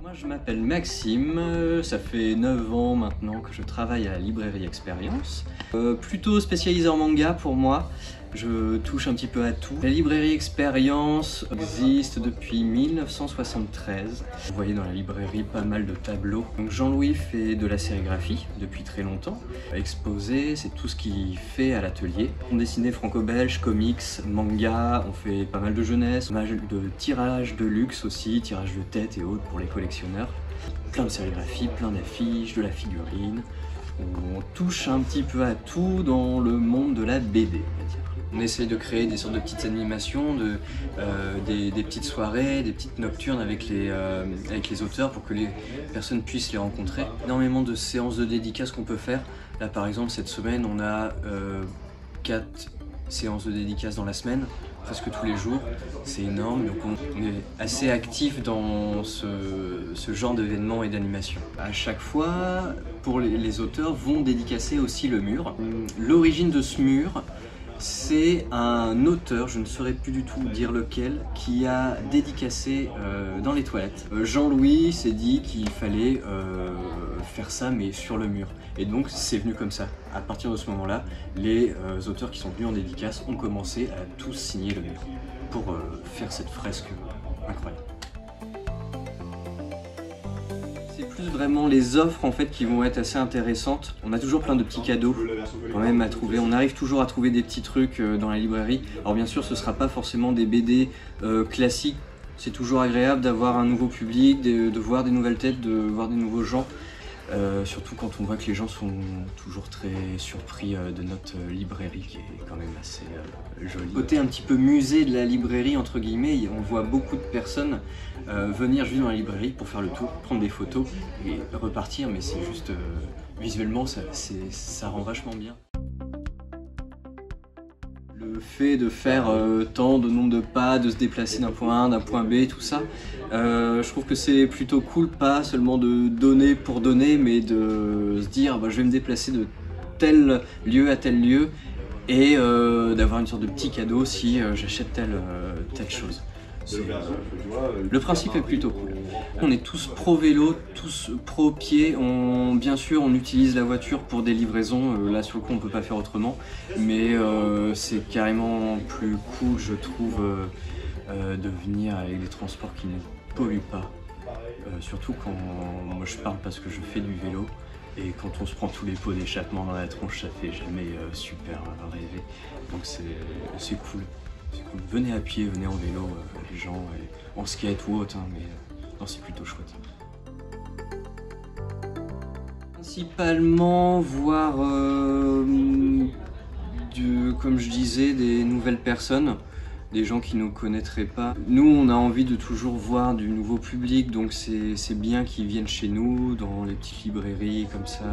Moi je m'appelle Maxime, ça fait 9 ans maintenant que je travaille à la librairie Expérience. Plutôt spécialisé en manga pour moi, je touche un petit peu à tout. La librairie Expérience existe depuis 1973. Vous voyez dans la librairie pas mal de tableaux. Donc Jean-Louis fait de la sérigraphie depuis très longtemps. Exposé, c'est tout ce qu'il fait à l'atelier. On dessinait franco-belge, comics, manga, on fait pas mal de jeunesse, pas mal de tirages de luxe aussi, tirages de tête et autres pour les collectionneurs. Plein de sérigraphie, plein d'affiches, de la figurine. On touche un petit peu à tout dans le monde de la BD, on va dire. On essaye de créer des sortes de petites animations, des petites soirées, des petites nocturnes avec les auteurs pour que les personnes puissent les rencontrer. Énormément de séances de dédicaces qu'on peut faire. Là par exemple cette semaine on a 4 séances de dédicaces dans la semaine, presque tous les jours, c'est énorme, donc on est assez actif dans ce genre d'événements et d'animations. À chaque fois, pour les auteurs vont dédicacer aussi le mur. L'origine de ce mur, c'est un auteur, je ne saurais plus du tout dire lequel, qui a dédicacé dans les toilettes. Jean-Louis s'est dit qu'il fallait faire ça mais sur le mur. Et donc c'est venu comme ça. À partir de ce moment-là, les auteurs qui sont venus en dédicace ont commencé à tous signer le mur pour faire cette fresque incroyable. C'est plus vraiment les offres en fait qui vont être assez intéressantes. On a toujours plein de petits cadeaux quand même à trouver. On arrive toujours à trouver des petits trucs dans la librairie. Alors bien sûr ce ne sera pas forcément des BD classiques. C'est toujours agréable d'avoir un nouveau public, de voir des nouvelles têtes, de voir des nouveaux gens. Surtout quand on voit que les gens sont toujours très surpris de notre librairie qui est quand même assez jolie. Côté un petit peu musée de la librairie entre guillemets, on voit beaucoup de personnes venir juste dans la librairie pour faire le tour, prendre des photos et repartir, mais c'est juste visuellement ça rend vachement bien. Le fait de faire tant de nombre de pas, de se déplacer d'un point A, d'un point B, tout ça, je trouve que c'est plutôt cool, pas seulement de donner pour donner, mais de se dire bah, je vais me déplacer de tel lieu à tel lieu et d'avoir une sorte de petit cadeau si j'achète telle chose. Le principe est plutôt cool. On est tous pro vélo, tous pro pied. Bien sûr, on utilise la voiture pour des livraisons. Là, sur le coup, on peut pas faire autrement. Mais c'est carrément plus cool, je trouve, de venir avec des transports qui ne polluent pas. Surtout quand moi je parle parce que je fais du vélo. Et quand on se prend tous les pots d'échappement dans la tronche, ça fait jamais super rêver. Donc c'est cool. Venez à pied, venez en vélo, les gens, en skate ou autre, hein, mais non, c'est plutôt chouette. Principalement voir, comme je disais, des nouvelles personnes, des gens qui ne nous connaîtraient pas. Nous, on a envie de toujours voir du nouveau public, donc c'est bien qu'ils viennent chez nous, dans les petites librairies, comme ça.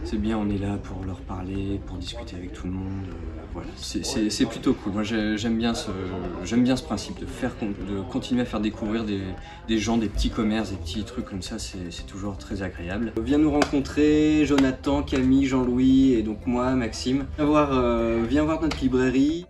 C'est bien, on est là pour leur parler, pour discuter avec tout le monde. Voilà, c'est plutôt cool. Moi, j'aime bien ce principe de continuer à faire découvrir des gens, des petits commerces, des petits trucs comme ça. C'est toujours très agréable. Viens nous rencontrer, Jonathan, Camille, Jean-Louis et donc moi, Maxime. Viens voir notre librairie.